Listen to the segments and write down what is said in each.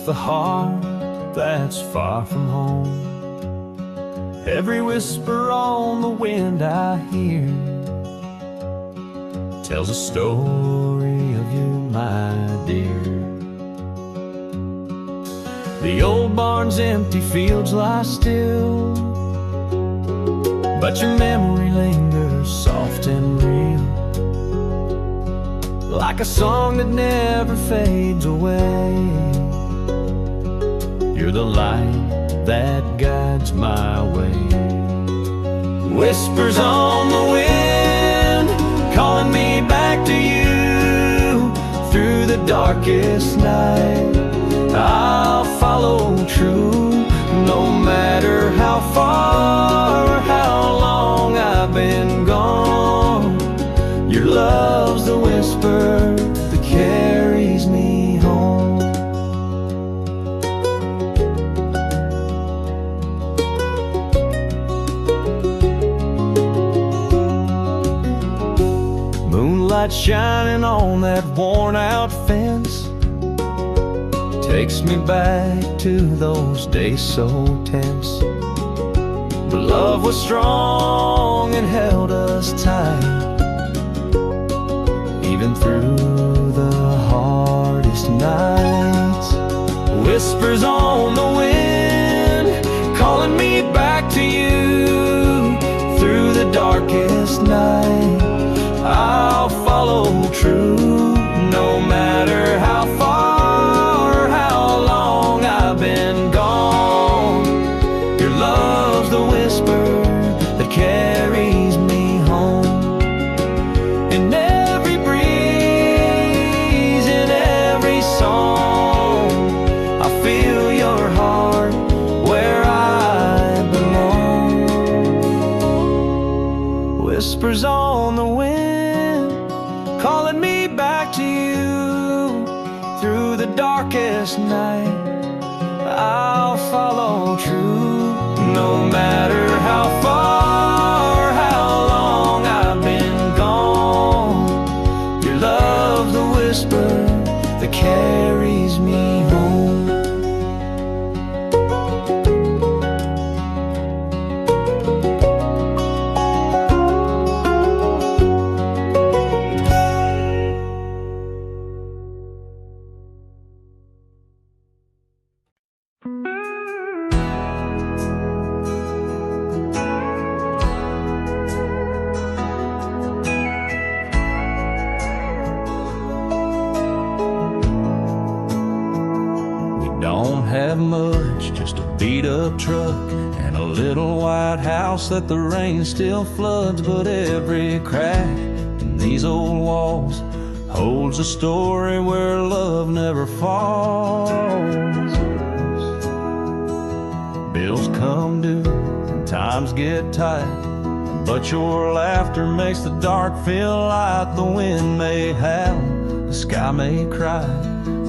with a heart that's far from home. Every whisper on the wind I hear tells a story of you, my dear. The old barn's empty, fields lie still, but your memory lingers soft and real, like a song that never fades away. You're the light that guides my way. Whispers on the wind, calling me back to you. Through the darkest night, I'll follow true. No matter how far or how long I've been gone, your love's the whisper that carries me home. Moonlight shining on that worn-out fence takes me back to those days so tense. But love was strong and held us tight, even through the hardest nights. Whispers on the wind, calling me back to you. Through the darkest night, I'll follow true. No matter how far or how long I've been gone, your love's the whisper that carries me home. In every breeze, in every song, I feel your heart where I belong. Whispers on the wind, calling me back to you. Through the darkest night, I'll follow true. No matter how far or how long I've been gone, your love's the whisper that carries me home. Don't have much, just a beat-up truck and a little white house that the rain still floods. But every crack in these old walls holds a story where love never falls. Bills come due and times get tight, but your laughter makes the dark feel light. The wind may howl, the sky may cry,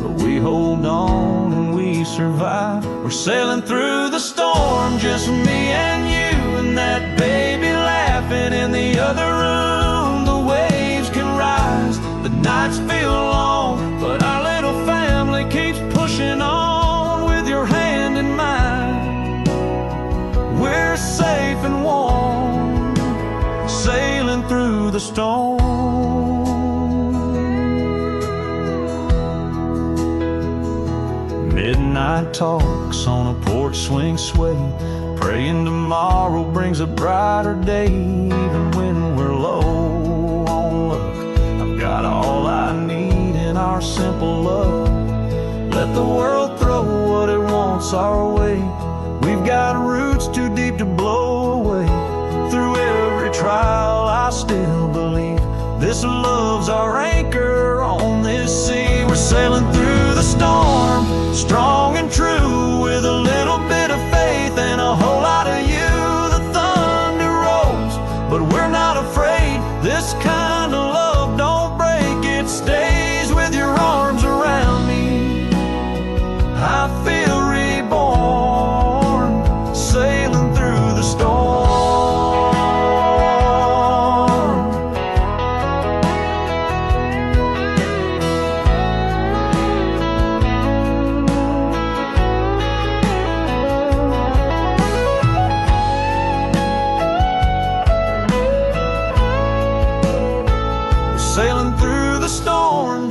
but we hold on and we survive. We're sailing through the storm, just me and you, and that baby laughing in the other room. The waves can rise, the nights feel long, but our little family keeps pushing on. With your hand in mine, we're safe and warm, sailing through the storm. Midnight talks on a porch swing sway, praying tomorrow brings a brighter day. Even when we're low on luck, I've got all I need in our simple love. Let the world throw what it wants our way. We've got roots too deep to blow away. Through every trial I still believe this love's our anchor on this sea. We're sailing through the storm, strong and true, with a little bit of faith and a whole lot of you. The thunder rolls, but we're not afraid. This kind of love don't break, it stays. With your arms around me, I feel reborn, sailing through the storm.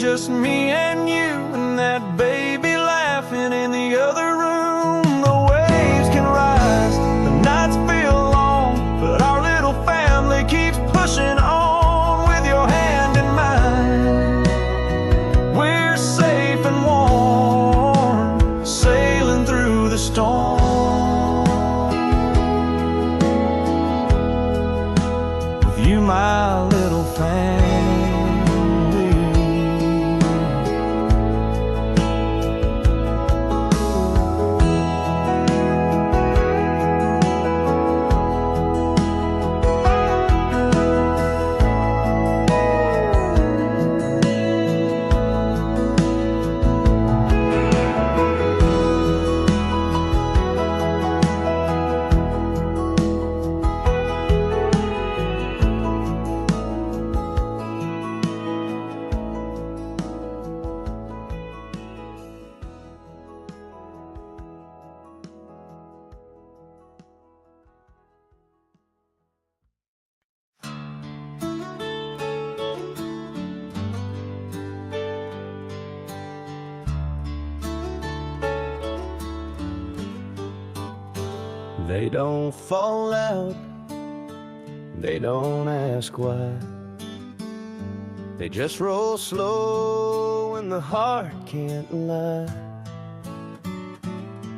just me and you, and that baby laughing in the other room. The waves can rise, the nights feel long, but our little family keeps pushing on. With your hand in mine, we're safe and warm, sailing through the storm. With you, my little family. They don't fall out, they don't ask why. They just roll slow and the heart can't lie.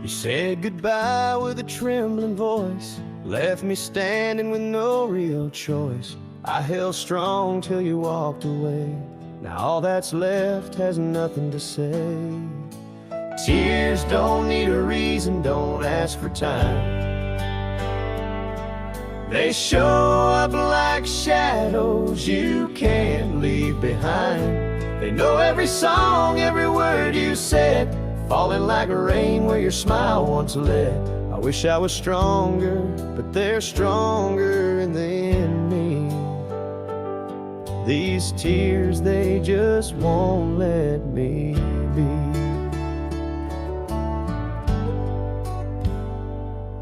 You said goodbye with a trembling voice, left me standing with no real choice. I held strong till you walked away. Now all that's left has nothing to say. Tears don't need a reason, don't ask for time. They show up like shadows you can't leave behind. They know every song, every word you said, falling like rain where your smile once led. I wish I was stronger, but they're stronger than me. These tears, they just won't let me be.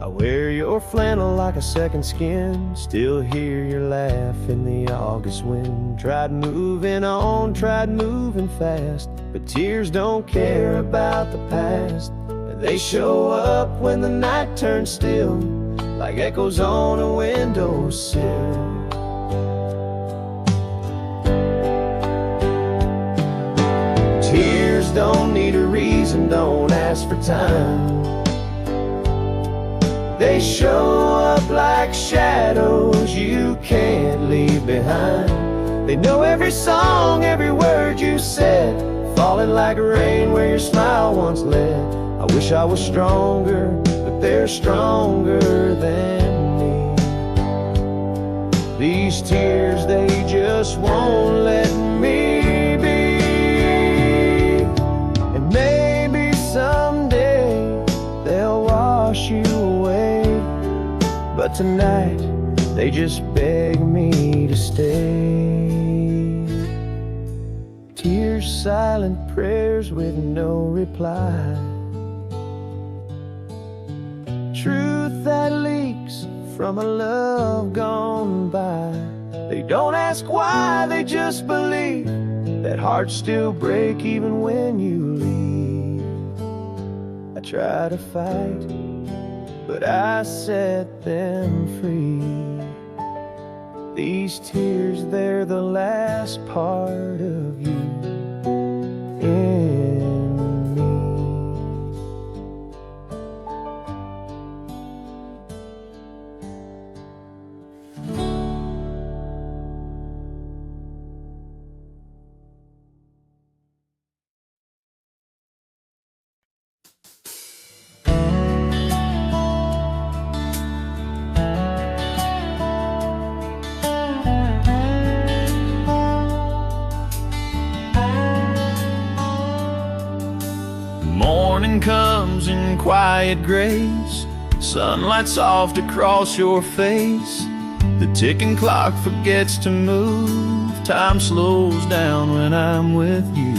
I wear your flannel like a second skin, still hear your laugh in the August wind. Tried moving on, tried moving fast, but tears don't care about the past. They show up when the night turns still, like echoes on a windowsill. Tears don't need a reason, don't ask for time. They show up like shadows you can't leave behind. They know every song, every word you said, falling like rain where your smile once led. I wish I was stronger, but they're stronger than me. These tears, they just won't let me be. And maybe someday they'll wash you away, but tonight they just beg me to stay. Tears, silent prayers with no reply. Truth that leaks from a love gone by. They don't ask why, they just believe that hearts still break even when you leave. I try to fight, but I set them free. These tears, they're the last part of you in me. Morning comes in quiet grace, sunlight soft across your face. The ticking clock forgets to move, time slows down when I'm with you.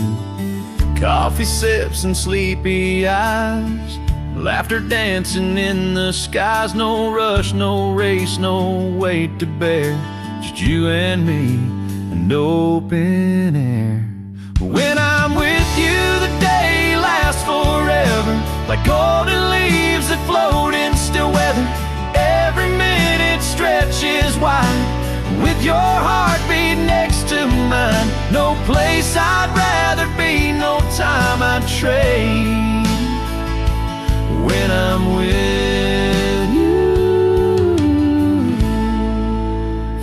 Coffee sips and sleepy eyes, laughter dancing in the skies. No rush, no race, no weight to bear, just you and me and open air. When I'm with you, the day lasts forever, like golden leaves that float in still weather. Every minute stretches wide, with your heartbeat next to mine. No place I'd rather be, no time I'd trade. When I'm with you,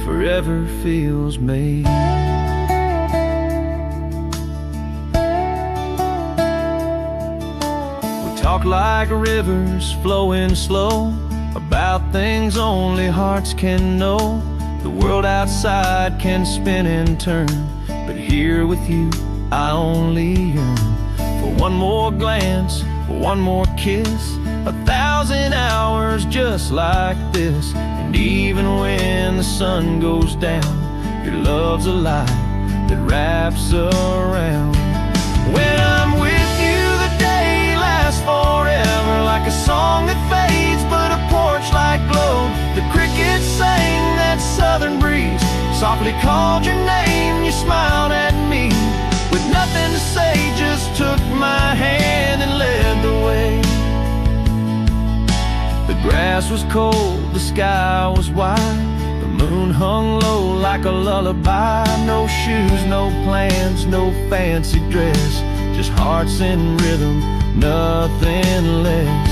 forever feels made. Talk like rivers flowing slow, about things only hearts can know. The world outside can spin and turn, but here with you I only yearn for one more glance, for one more kiss, 1,000 hours just like this. And even when the sun goes down, your love's a light that wraps around. When I'm with forever, like a song that fades, but a porch light glowed. The crickets sang that southern breeze, softly called your name, you smiled at me. With nothing to say, just took my hand and led the way. The grass was cold, the sky was wide, the moon hung low like a lullaby. No shoes, no plans, no fancy dress, just hearts in rhythm, nothing less.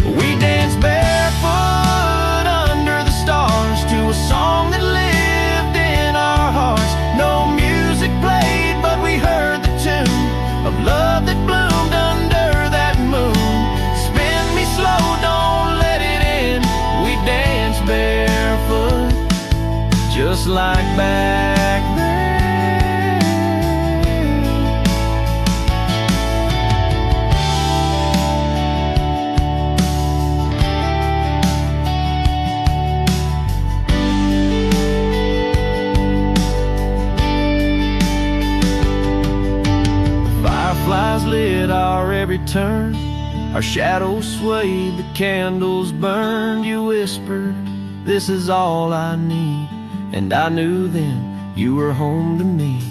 We danced barefoot under the stars to a song that lived in our hearts. No music played, but we heard the tune of love that bloomed under that moon. Spin me slow, don't let it end. We danced barefoot, just like back then. Fireflies lit our every turn, our shadows swayed, the candles burned. You whispered, this is all I need, and I knew then you were home to me.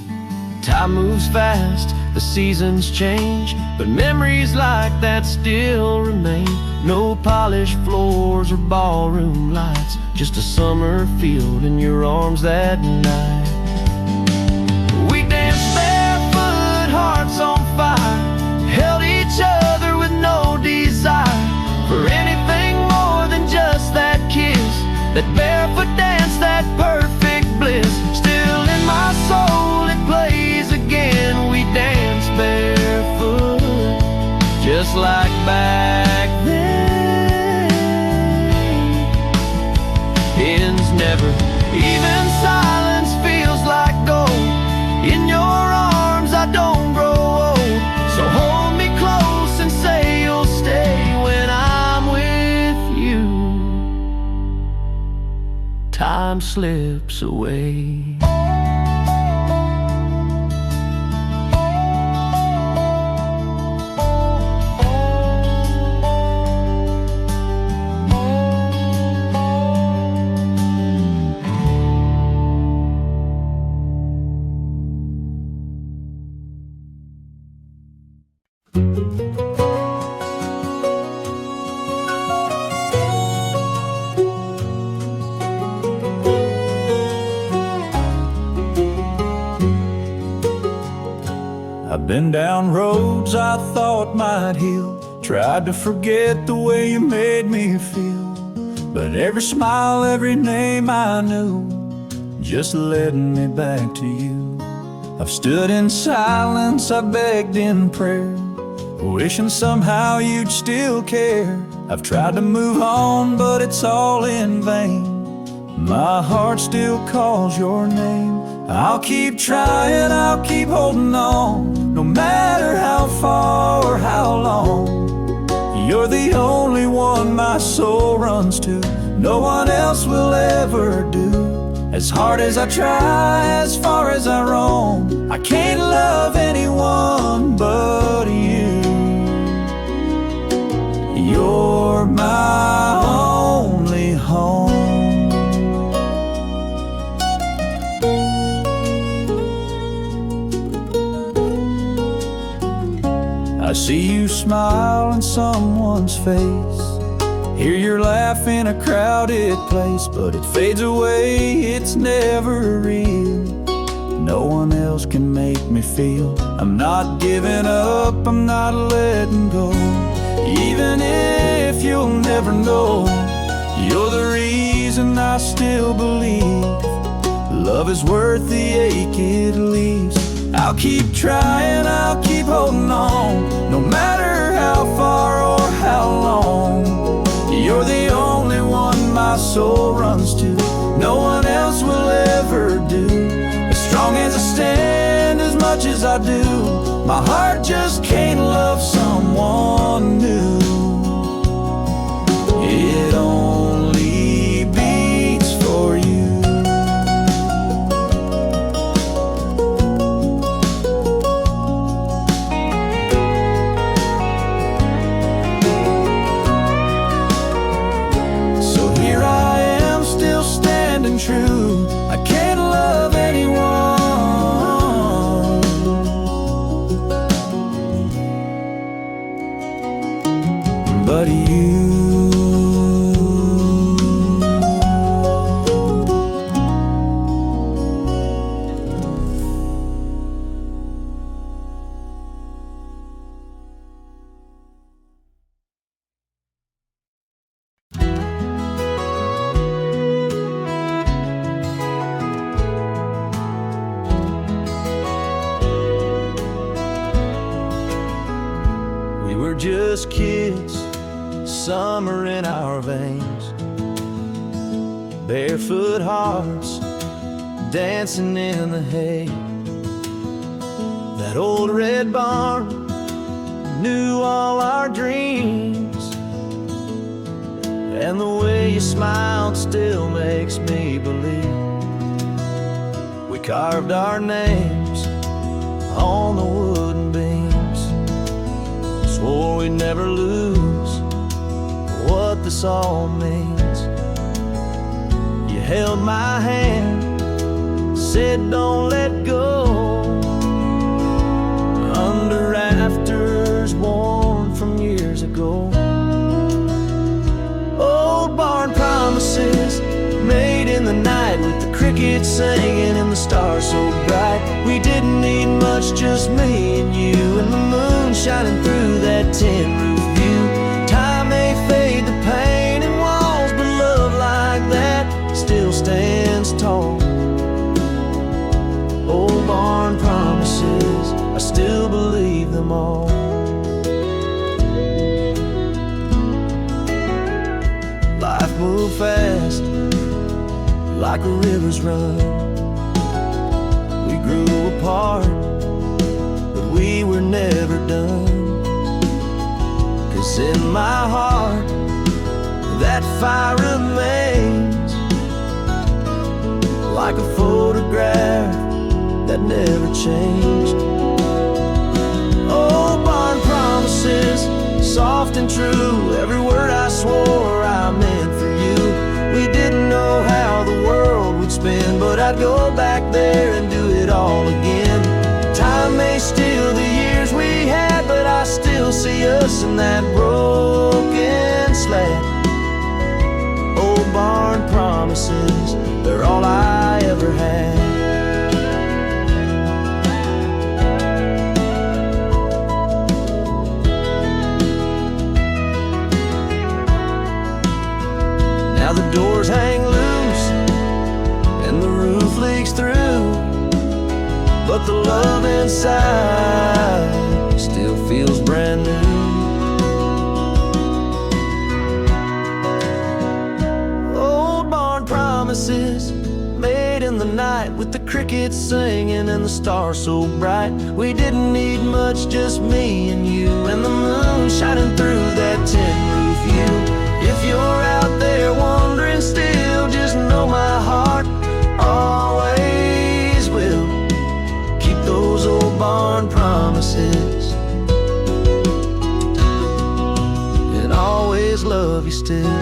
Time moves fast, the seasons change, but memories like that still remain. No polished floors or ballroom lights, just a summer field in your arms that night. We danced barefoot, hearts on fire, held each other with no desire for anything more than just that kiss, that barefoot dance, that perfect bliss. Still in my soul it plays again. We dance barefoot, just like back then. Ends never, even silence feels like gold. In your arms I don't grow old, so hold me close and say you'll stay. When I'm with you, time slips away. I've been down roads I thought might heal, tried to forget the way you made me feel, but every smile, every name I knew just led me back to you. I've stood in silence, I begged in prayer, wishing somehow you'd still care. I've tried to move on, but it's all in vain. My heart still calls your name. I'll keep trying, I'll keep holding on, no matter how far or how long. You're the only one my soul runs to, no one else will ever do. As hard as I try, as far as I roam, I can't love anyone but you. You're my only home. I see you smile in someone's face, hear your laugh in a crowded place, but it fades away, it's never real. No one else can make me feel I'm not giving up, I'm not letting go. Even if you'll never know, you're the reason I still believe love is worth the ache it leaves. I'll keep trying, I'll keep holding on, no matter how far or how long. You're the only one my soul runs to, no one else will ever do. As strong as I stand, as much as I do, my heart just can't love someone new. It only beats for you. True, I can't love anyone but you. Just kids, summer in our veins, barefoot hearts dancing in the hay. That old red barn knew all our dreams, and the way you smiled still makes me believe we carved our names on the wooden beams. Swore we'd never lose what this all means. You held my hand, said don't let go, under rafters worn from years ago. Old barn promises made in the night, with the crickets singing and the stars so bright. We didn't need much, just me and you, and the moon shining through that tin roof view. Time may fade the paint and walls, but love like that still stands tall. Old barn promises, I still believe them all. Life moved fast, like the rivers run. We grew apart, but we were never done. 'Cause in my heart, that fire remains, like a photograph that never changed. Old barn promises, soft and true, every word I swore I meant for you. We didn't know how the world would spin, but I'd go back there and do it all again. Time may steal the years we had, but I still see us in that broken slab. Old barn promises, they're all I ever had. Now the doors hang loose and the roof leaks through, but the love inside still feels brand new. Old barn promises made in the night, with the crickets singing and the stars so bright. We didn't need much, just me and you, and the moon shining through that tin roof view. If you're out there wondering still, just know my heart always will keep those old barn promises, and always love you still.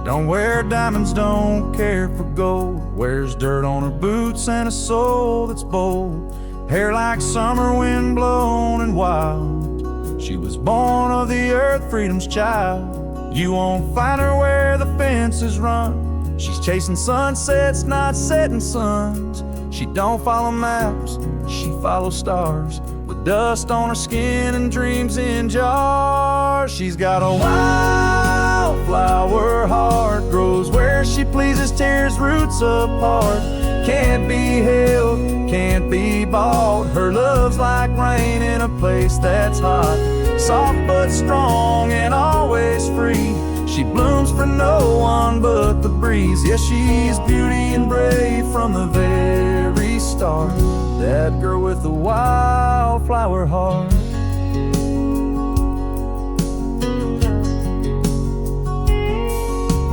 Don't wear diamonds, don't care for gold. Wears dirt on her boots and a soul that's bold. Hair like summer wind blown and wild. She was born of the earth, freedom's child. You won't find her where the fences run. She's chasing sunsets, not setting suns. She don't follow maps, she follows stars. With dust on her skin and dreams in jars. She's got a wildflower heart. Grows where she pleases, tears roots apart. Can't be held, can't be bought. Her love's like rain in a place that's hot. Soft but strong and always free. She blooms for no one but the breeze. Yeah, she's beauty and brave from the very start. That girl with the wildflower heart.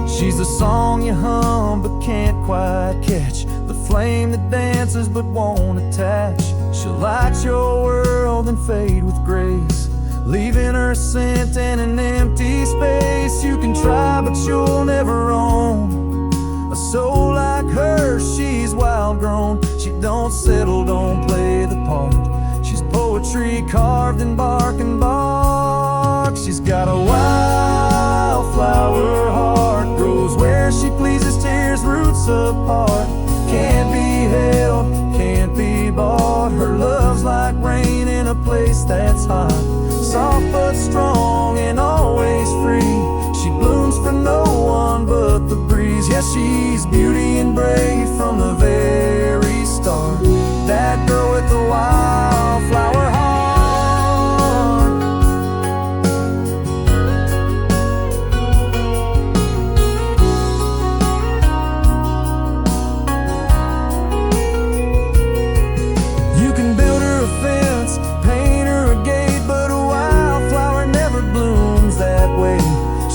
She's the song you hum but can't quite catch. The flame that dances but won't attach. She'll light your world and fade with grace, leaving her scent in an empty space. You can try but you'll never own a soul like her. She's wild grown. She don't settle, don't play the part. She's poetry carved in bark and bark. She's got a wildflower heart. Grows where she pleases, tears roots apart. Can't be held, can't be bought. Her love's like rain in a place that's hot. Soft but strong and always free. She blooms for no one but the breeze. Yeah, she's beauty and brave from the very start. That girl with the wildflower heart. You can build her a fence, paint her a gate, but a wildflower never blooms that way.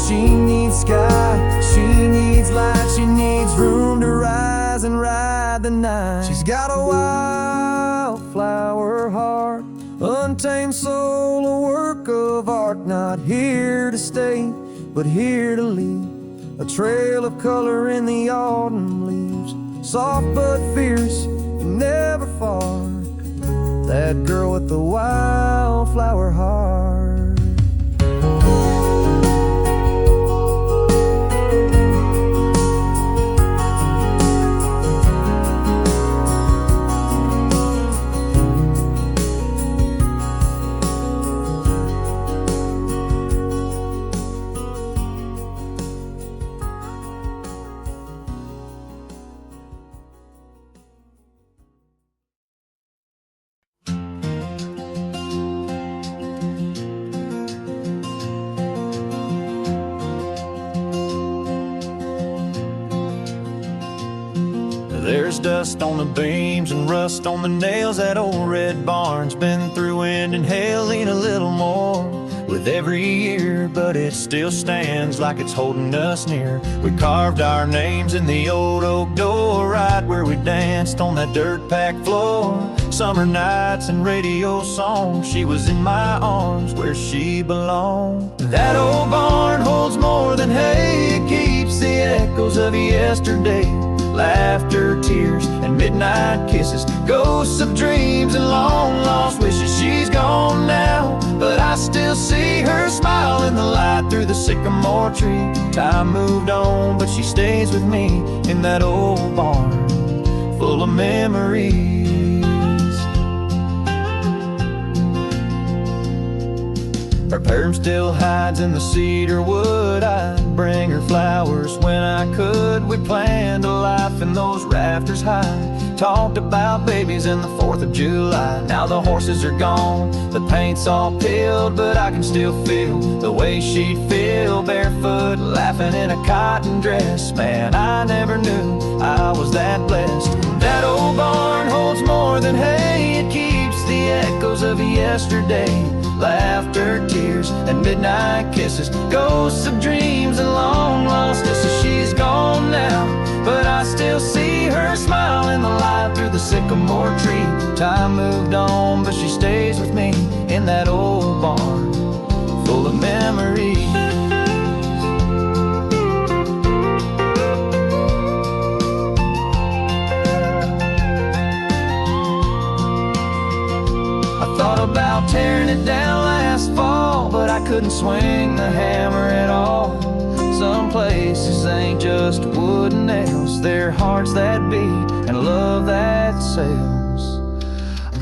She needs sky, she needs light, she needs room to rise and ride the night. She's got a wildflower heart, untamed soul, a work of art. Not here to stay, but here to leave a trail of color in the autumn leaves. Soft but fierce, and never far. That girl with the wildflower heart. There's dust on the beams and rust on the nails. That old red barn's been through wind and hail. Lean a little more with every year, but it still stands like it's holding us near. We carved our names in the old oak door, right where we danced on that dirt-packed floor. Summer nights and radio songs, she was in my arms where she belonged. That old barn holds more than hay. It keeps the echoes of yesterday. Laughter, tears, and midnight kisses. Ghosts of dreams and long lost wishes. She's gone now, but I still see her smile in the light through the sycamore tree. Time moved on, but she stays with me in that old barn full of memories. Her perm still hides in the cedar wood. I'd bring her flowers when I could. We planned a life in those rafters high. Talked about babies and the 4th of July. Now the horses are gone, the paint's all peeled, but I can still feel the way she'd feel barefoot, laughing in a cotton dress. Man, I never knew I was that blessed. That old barn holds more than hay. It keeps the echoes of yesterday. Laughter, tears, and midnight kisses. Ghosts of dreams and long lostnesses. She's gone now, but I still see her smile in the light through the sycamore tree. Time moved on, but she stays with me in that old barn full of memories. I thought about tearing it down last fall, but I couldn't swing the hammer at all. Some places ain't just wood and nails, they're hearts that beat and love that sells.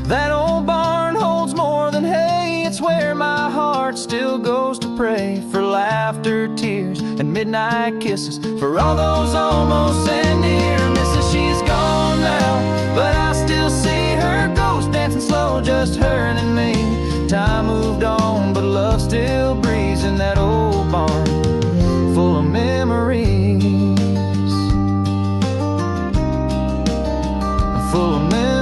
That old barn holds more than hay, it's where my heart still goes to pray for laughter, tears, and midnight kisses, for all those almost and near misses. She's gone now, but I still see her ghost dancing slow, just her and me. Time moved on, but love still breathes in that old barn full of memories, full of memories.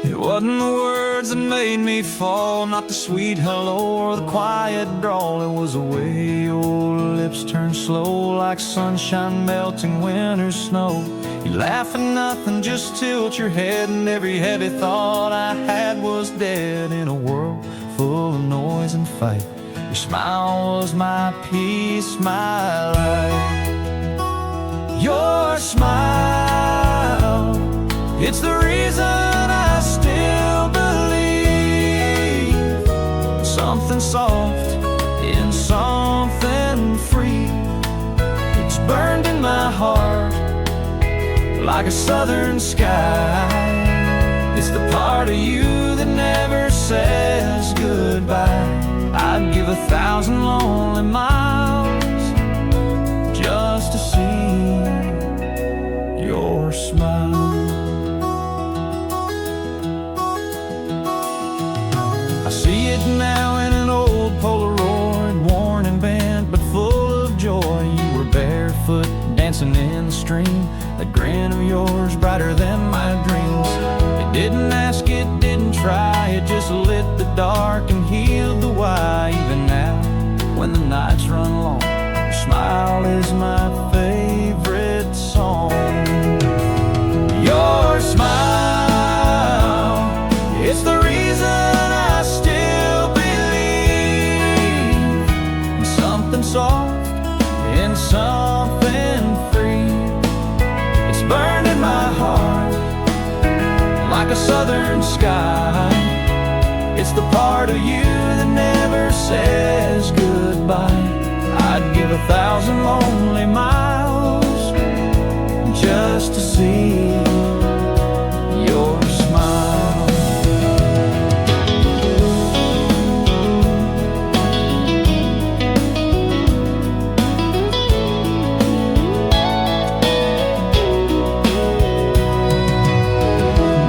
It wasn't the words that made me fall, not the sweet hello or the quiet drawl. It was the way your lips turned slow, like sunshine melting winter's snow. You laugh at nothing, just tilt your head, and every heavy thought I had was dead. In a world full of noise and fight, your smile was my peace, my life. Your smile, it's the reason I still believe. Something soft in something free, it's burned in my heart like a southern sky. It's the part of you that never says goodbye. I'd give 1,000 lonely miles just to see your smile. I see it now in an old Polaroid, worn and bent but full of joy. You were barefoot, dancing in the stream, that grin of yours brighter than my dreams. It didn't ask, it didn't try, it just lit the dark and healed the why. Even now, when the nights run long, your smile is my favorite song. Your smile, it's the reason I still believe in something soft, in something free. It's burned in my heart like a southern sky. It's the part of you that never says goodbye. I'd give 1,000 lonely miles just to see your smile.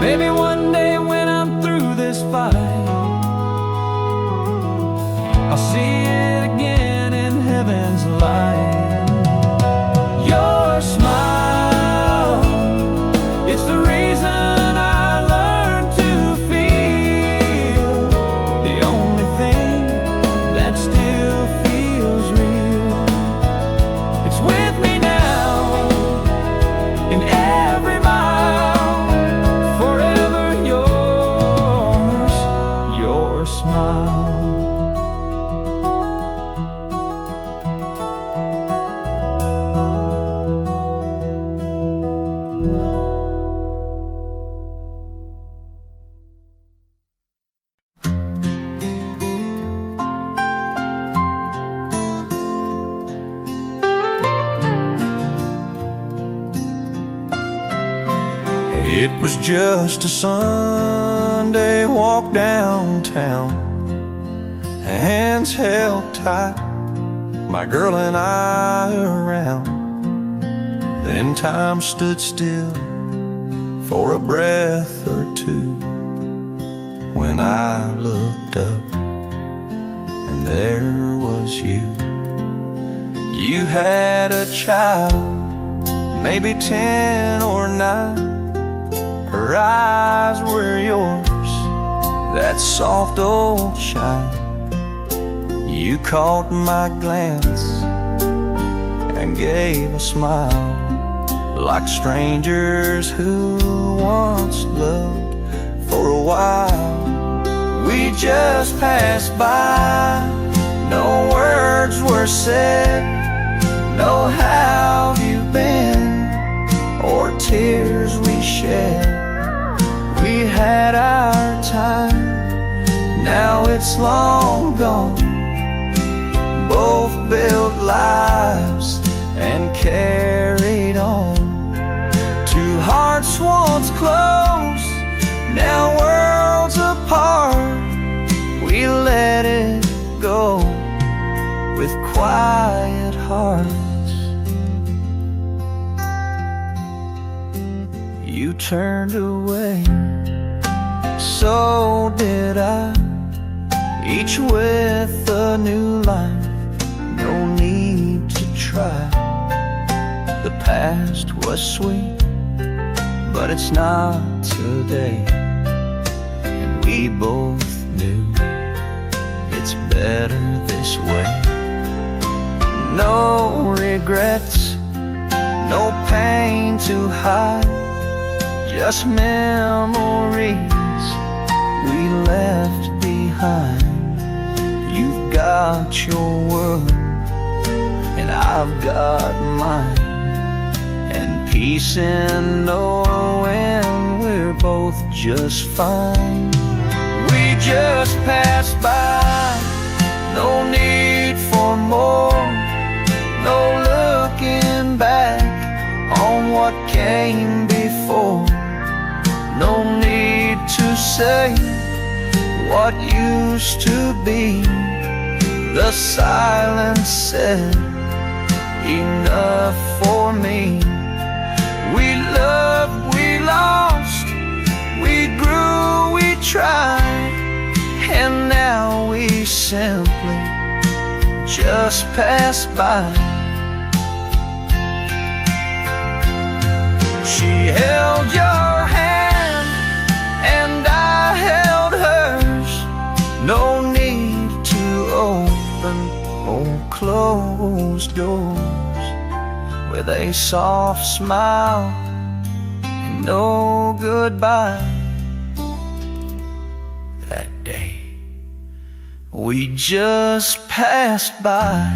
Maybe one day when I'm through this fight, I'll see it again in heaven's light. Your smile, it's the reason I learned to feel. The only thing that still feels real. It's with me now in every mile, forever yours, your smile. It was just a Sunday walk downtown, hands held tight, my girl and I around. Then time stood still for a breath or two, when I looked up and there was you. You had a child, maybe 10 or 9. Her eyes were yours, that soft old shine. You caught my glance and gave a smile like strangers who once loved for a while. We just passed by, no words were said, no how have you been, or tears we shed. We had our time, now it's long gone. Both built lives and carried on. Two hearts once close, now worlds apart. We let it go with quiet hearts. You turned away, so did I, each with a new life, no need to try. The past was sweet, but it's not today, and we both knew it's better this way. No regrets, no pain to hide, just memories we left behind. You've got your world, and I've got mine, and peace in knowing we're both just fine. We just passed by, no need for more, no looking back on what came before. No need to say what used to be. The silence said enough for me. We loved, we lost, we grew, we tried, and now we simply just pass by. She held your hand and I held hers. No need to open or close doors, with a soft smile and no goodbye. That day we just passed by.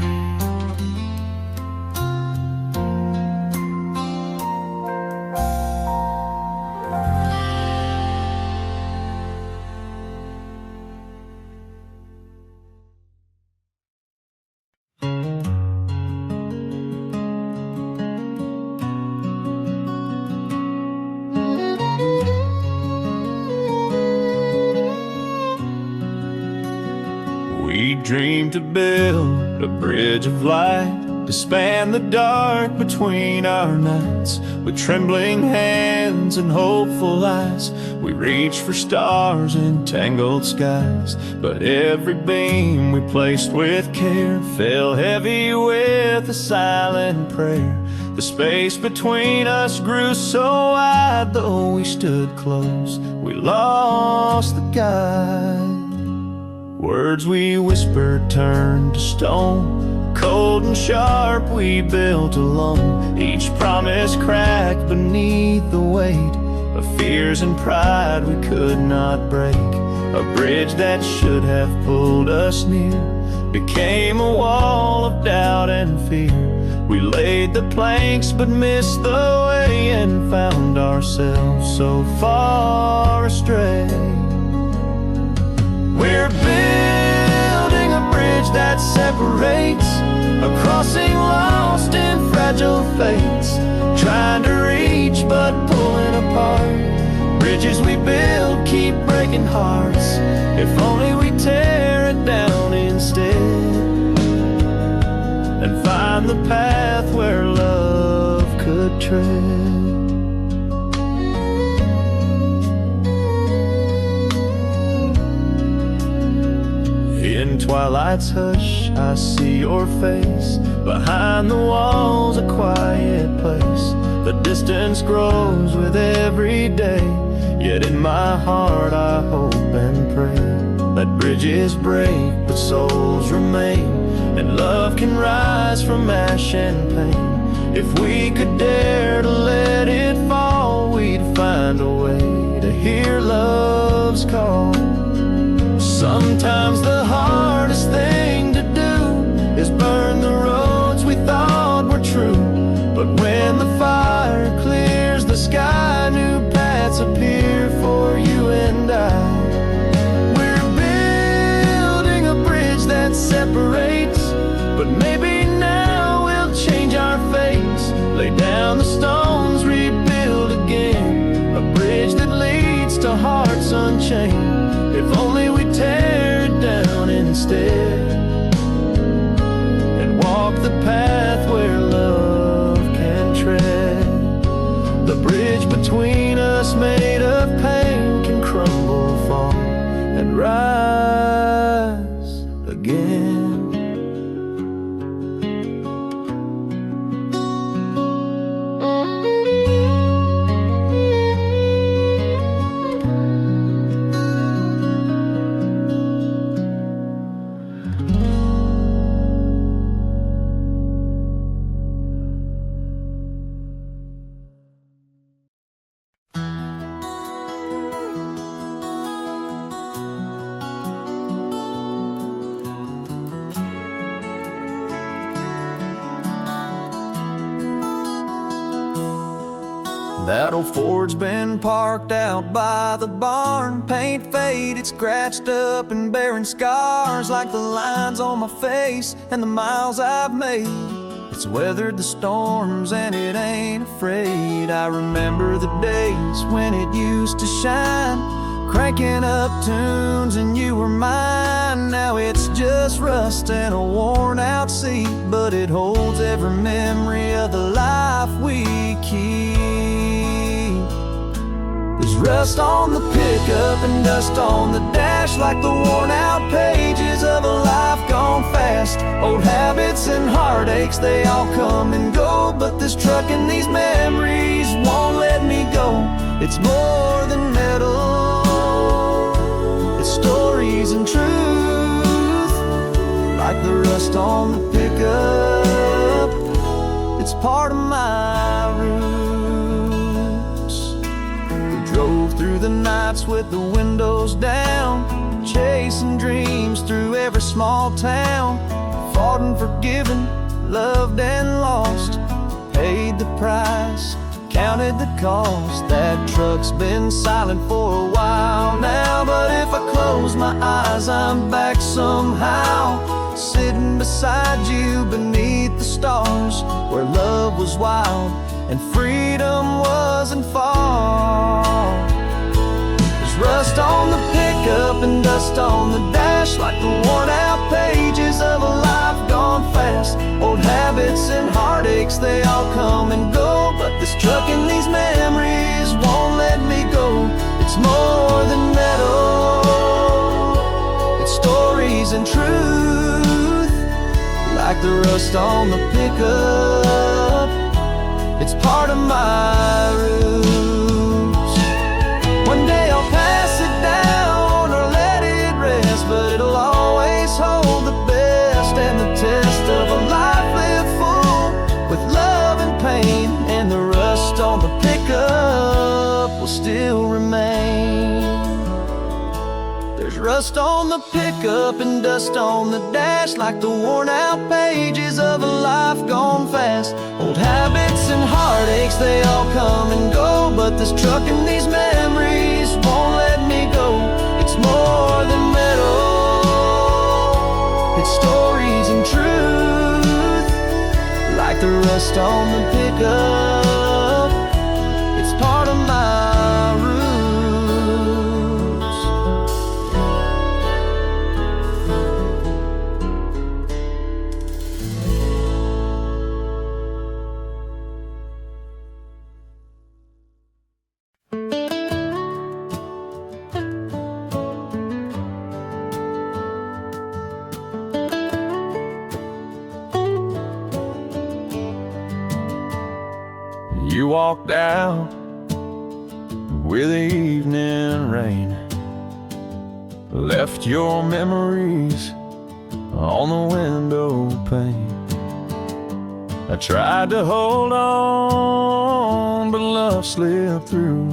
We dreamed to build a bridge of light to span the dark between our nights. With trembling hands and hopeful eyes, we reached for stars in tangled skies. But every beam we placed with care fell heavy with a silent prayer. The space between us grew so wide, though we stood close, we lost the guide. Words we whispered turned to stone, cold and sharp we built alone. Each promise cracked beneath the weight of fears and pride we could not break. A bridge that should have pulled us near became a wall of doubt and fear. We laid the planks but missed the way and found ourselves so far astray. We're building a bridge that separates, a crossing lost in fragile fates, trying to reach but pulling apart. Bridges we build keep breaking hearts, if only we tear it down instead and find the path where love could tread. In twilight's hush, I see your face. Behind the walls, a quiet place. The distance grows with every day, yet in my heart I hope and pray that bridges break but souls remain, and love can rise from ash and pain. If we could dare to let it fall, we'd find a way to hear love's call. Sometimes the hardest thing to do is burn the roads we thought were true. But when the fire clears the sky, new paths appear for you and I. We're building a bridge that separates, but maybe now we'll change our fates. Lay down the stones, rebuild again, a bridge that leads to hearts unchained. If only we tear it down instead and walk the path where love can tread. The bridge between us made of pain can crumble, fall, and rise again. That old Ford's been parked out by the barn. Paint faded, scratched up and bearing scars, like the lines on my face and the miles I've made. It's weathered the storms and it ain't afraid. I remember the days when it used to shine, cranking up tunes and you were mine. Now it's just rust and a worn out seat, but it holds every memory of the life we keep. There's rust on the pickup and dust on the dash, like the worn out pages of a life gone fast. Old habits and heartaches, they all come and go, but this truck and these memories won't let me go. It's more than metal, it's stories and truth, like the rust on the pickup. It's part of my roots. We drove through the nights with the windows down, chasing dreams through every small town. Fought and forgiven, loved and lost, paid the price, counted the cost. That truck's been silent for a while now, but if I close my eyes, I'm back somehow, sitting beside you beneath the stars, where love was wild and freedom wasn't far. There's rust on the pickup and dust on the dash, like the worn out pages of a life gone fast. Old habits and heartaches, they all come and go, but this truck and these memories won't let me go. It's more than metal, it's stories and truth, like the rust on the pickup. It's part of my roots. One day I'll pass it down or let it rest, but it'll always hold the best and the test of a life lived full with love and pain, and the rust on the pickup will still remain. There's rust on the pickup and dust on the dash, like the worn out pages of a life gone fast. Old habits and heartaches, they all come and go, but this truck and these memories won't let me go. It's more than metal, it's stories and truth, like the rust on the pickup. It's part of my roots. You walked out with the evening rain, left your memories on the window pane. I tried to hold on, but love slipped through.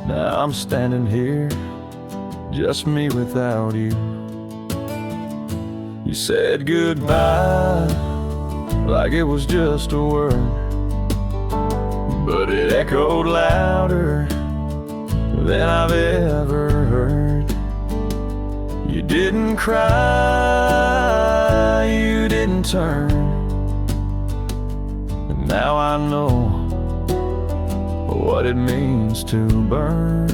Now I'm standing here, just me without you. You said goodbye like it was just a word, but it echoed louder than I've ever heard. You didn't cry, you didn't turn, and now I know what it means to burn.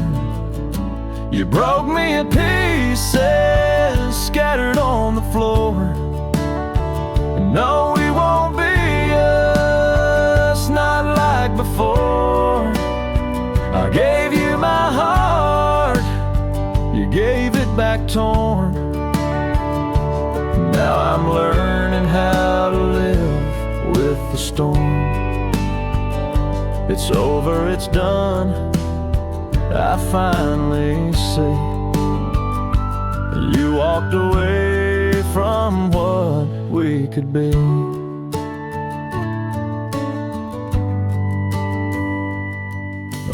You broke me in pieces, scattered on the floor. And no, we won't be us, not like before. I gave you my heart, you gave it back torn. Now I'm learning how to live with the storm. It's over, it's done, I finally see. You walked away from what we could be.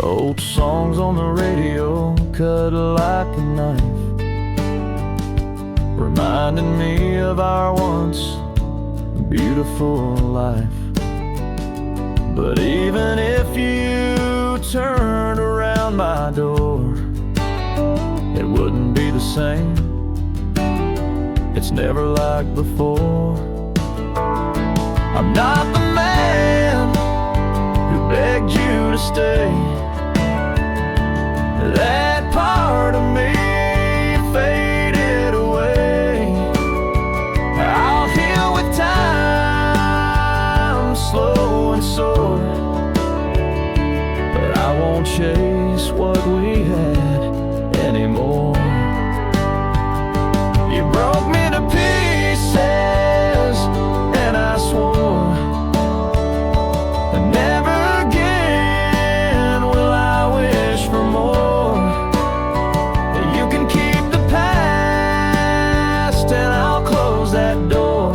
Old songs on the radio cut like a knife, reminding me of our once beautiful life. But even if you turned around my door, it wouldn't be the same. It's never like before. I'm not the man who begged you to stay. That part of me faded away. I'll heal with time, slow and sore, but I won't chase what we had anymore. You broke me to pieces, and I swore never again will I wish for more. You can keep the past, and I'll close that door,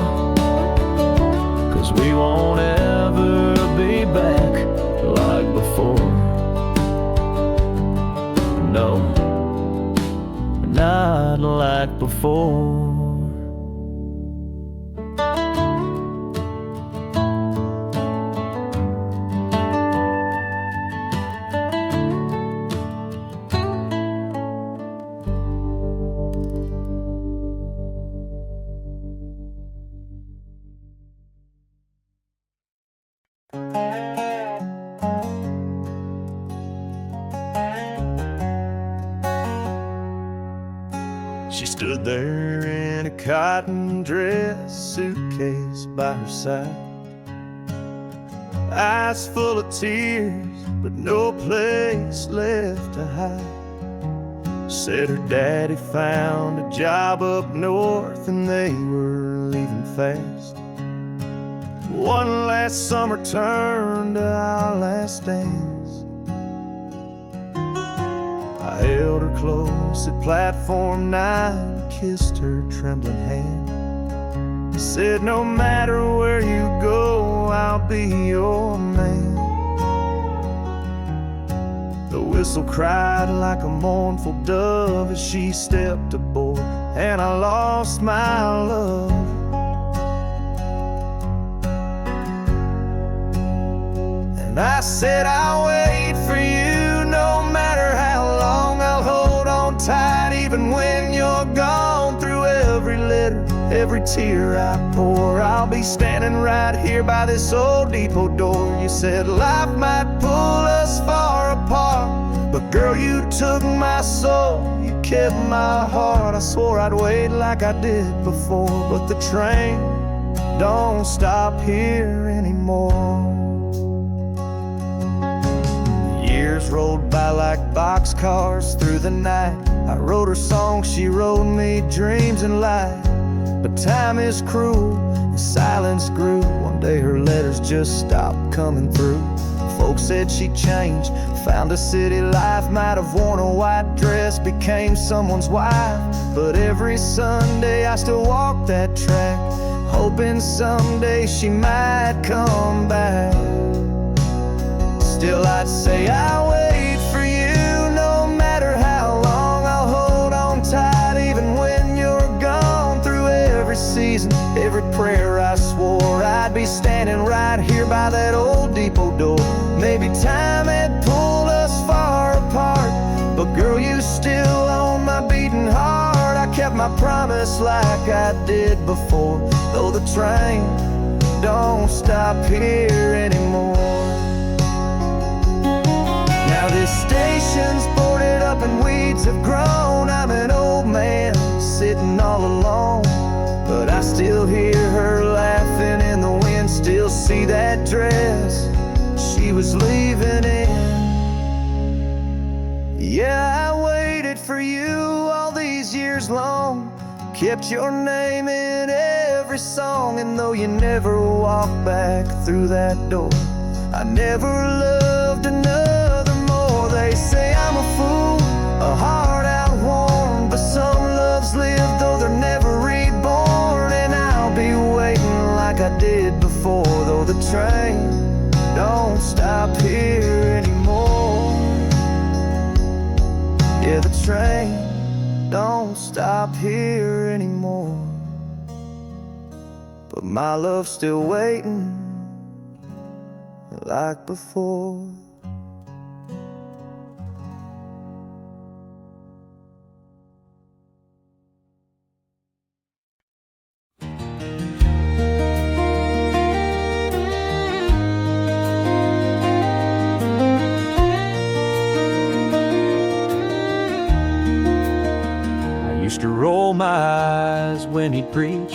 'cause we won't ever be back like before. No, not like before. She stood there in a cotton dress, suitcase by her side, eyes full of tears, but no place left to hide. Said her daddy found a job up north and they were leaving fast. One last summer turned to our last dance. I held her close at platform 9, kissed her trembling hand. Said no matter where you go, I'll be your man. The whistle cried like a mournful dove as she stepped aboard, and I lost my love. And I said I'll wait for you no matter how long. I'll hold on tight even when you're gone. Through every letter, every tear I pour, I'll be standing right here by this old depot door. You said life might pull us far apart, but girl, you took my soul, you kept my heart. I swore I'd wait like I did before, but the train don't stop here anymore. Years rolled by like boxcars through the night. I wrote her songs, she wrote me dreams and light. But time is cruel, and silence grew. One day her letters just stopped coming through. Folks said she changed, found a city life, might have worn a white dress, became someone's wife. But every Sunday I still walk that track, hoping someday she might come back. Still I'd say I wait for you, no matter how long. I'll hold on tight even when you're gone. Through every season, every prayer I swore I'd be standing right here by that old depot door. Maybe time had pulled us far apart, but girl, you still own my beating heart. I kept my promise like I did before, though the train don't stop here anymore. Now this station's boarded up and weeds have grown. I'm an old man sitting all alone, but I still hear her laughing in the wind, still see that dress she was leaving in. Yeah, I waited for you all these years long, kept your name in every song, and though you never walked back through that door, I never loved another more. They say I'm a fool, a heart outworn, but some loves live though they're never reborn. And I'll be waiting like I did before, though the train don't stop here anymore. Yeah, the train don't stop here anymore, but my love's still waiting like before. Used to roll my eyes when he'd preach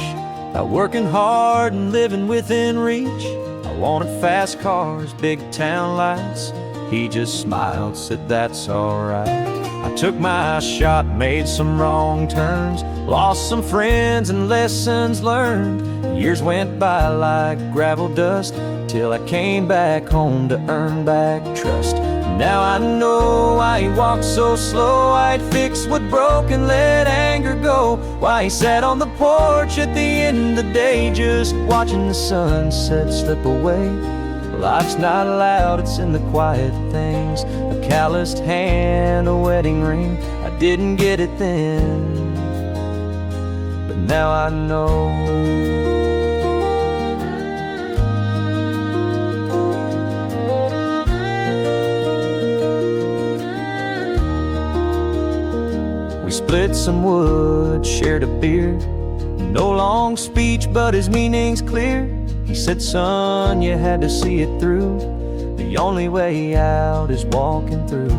about working hard and living within reach. I wanted fast cars, big town lights. He just smiled, said that's alright. I took my shot, made some wrong turns, lost some friends and lessons learned. Years went by like gravel dust, till I came back home to earn back trust. Now I know why he walked so slow, why he'd fix what broke and let anger go, why he sat on the porch at the end of the day, just watching the sunset slip away. Life's not loud, it's in the quiet things. A calloused hand, a wedding ring, I didn't get it then, but now I know. We split some wood, shared a beer. No long speech, but his meaning's clear. He said, son, you had to see it through. The only way out is walking through.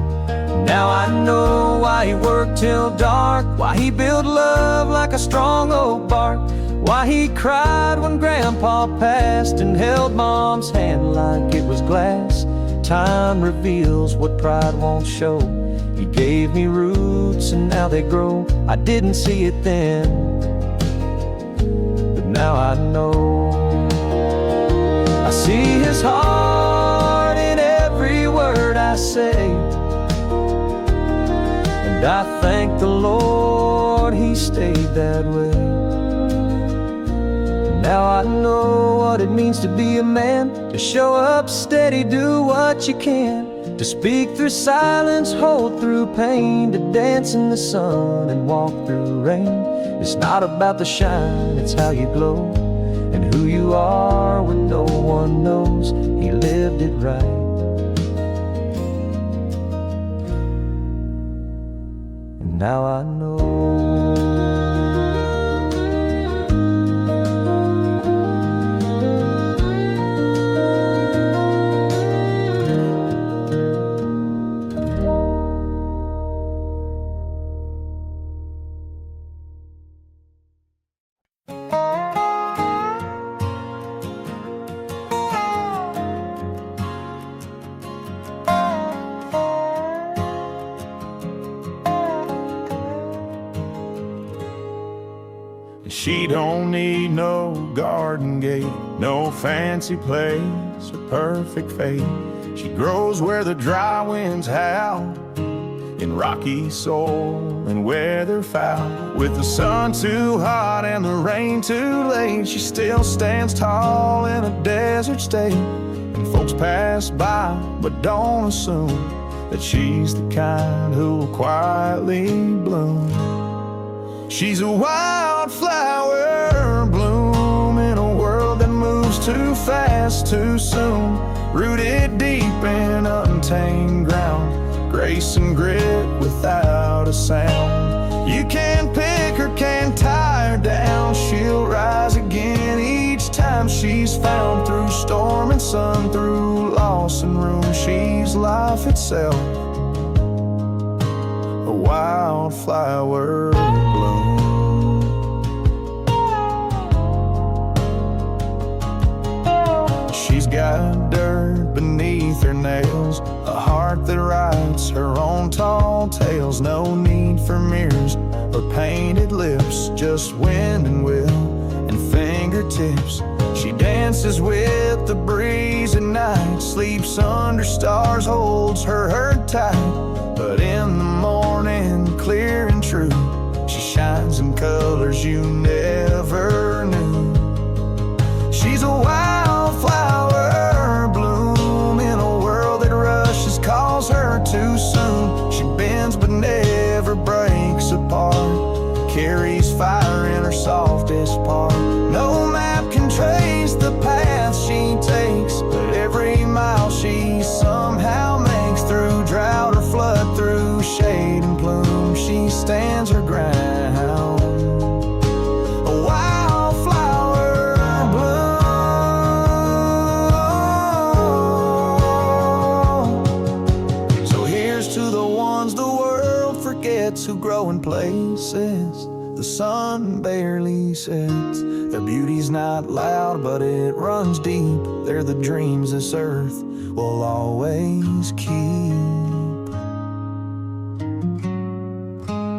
Now I know why he worked till dark, why he built love like a strong oak bark, why he cried when Grandpa passed and held Mom's hand like it was glass. Time reveals what pride won't show. He gave me roots and now they grow. I didn't see it then, but now I know. I see his heart in every word I say, and I thank the Lord he stayed that way. Now I know what it means to be a man, to show up steady, do what you can, to speak through silence, hold through pain, to dance in the sun and walk through rain. It's not about the shine, it's how you glow, and who you are when no one knows. He lived it right. And now I know. She don't need no garden gate, no fancy place or perfect fate. She grows where the dry winds howl in rocky soil and weather foul. With the sun too hot and the rain too late, she still stands tall in a desert state. And folks pass by but don't assume that she's the kind who'll quietly bloom. She's a wildflower bloom in a world that moves too fast too soon. Rooted deep in untamed ground, grace and grit without a sound. You can't pick her, can't tie her down. She'll rise again each time she's found. Through storm and sun, through loss and ruin, she's life itself, a wildflower bloom. She's got dirt beneath her nails, a heart that writes her own tall tales. No need for mirrors or painted lips, just wind and will and fingertips. She dances with the breeze at night, sleeps under stars, holds her herd tight. But in the morning, clear and true, she shines in colors you never knew. She's a wildflower bloom in a world that rushes, calls her too soon. She bends but never breaks apart, carries fire in her softest part. No map can trace the path she takes, but every mile she somehow makes. Through drought or flood, through shade and plume, she stands her ground, a wildflower bloom. So here's to the ones the world forgets, who grow in places the sun barely sets. Their beauty's not loud, but it runs deep. They're the dreams this earth will always keep.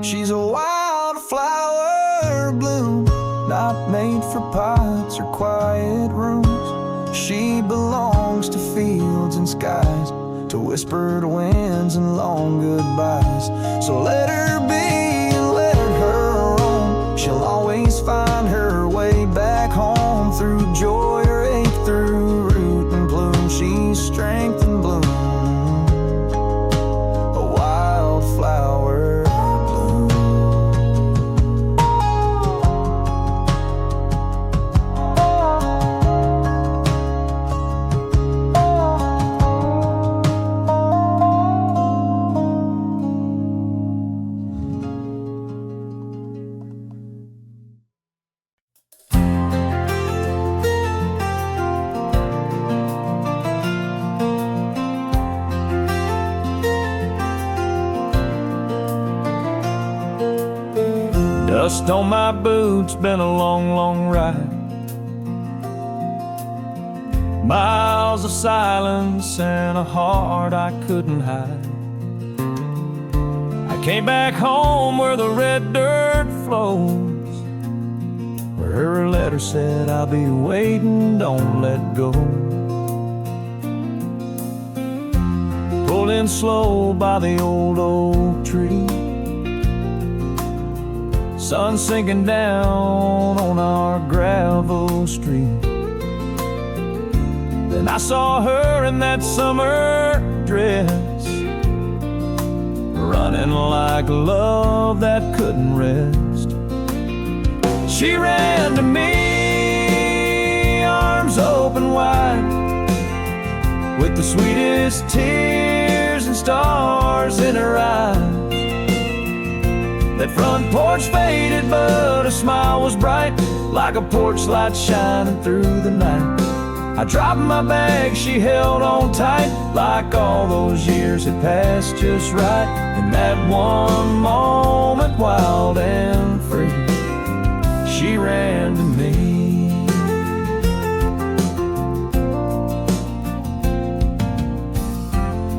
She's a wildflower bloom, not made for pots or quiet rooms. She belongs to fields and skies, to whispered winds and long goodbyes. So let her be and let her roam. She'll always find her way back home. Through joy or ache, through root and plume, she's strength and bloom, a wildflower bloom. Dust on my boots, been a long, long ride. Miles of silence and a heart I couldn't hide. I came back home where the red dirt flows, where her letter said, I'll be waiting, don't let go. Pulled in slow by the old oak tree, sun sinking down on our gravel street. Then I saw her in that summer dress, running like love that couldn't rest. She ran to me, arms open wide, with the sweetest tears and stars in her eyes. That front porch faded, but her smile was bright, like a porch light shining through the night. I dropped my bag, she held on tight, like all those years had passed just right. In that one moment, wild and free, she ran to me.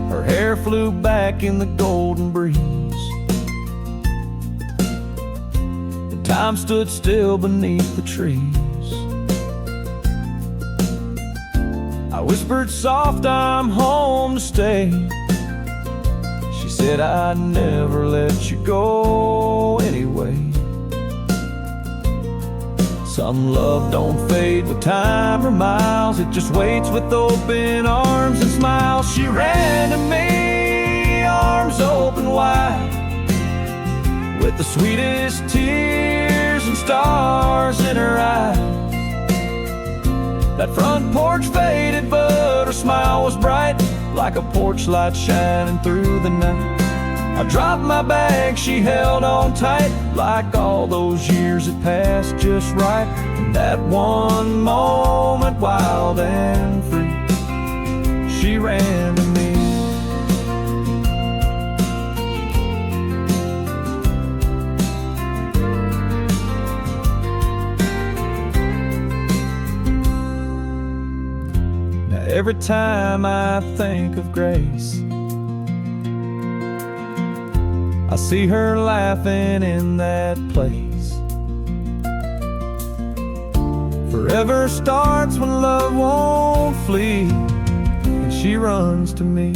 Her hair flew back in the golden breeze, time stood still beneath the trees. I whispered soft, I'm home to stay. She said I'd never let you go anyway. Some love don't fade with time or miles, it just waits with open arms and smiles. She ran to me, arms open wide, with the sweetest tears and stars in her eyes. That front porch faded, but her smile was bright, like a porch light shining through the night. I dropped my bag, she held on tight, like all those years had passed just right. In that one moment, wild and free, she ran to me. Now every time I think of Grace, I see her laughing in that place. Forever starts when love won't flee, and she runs to me.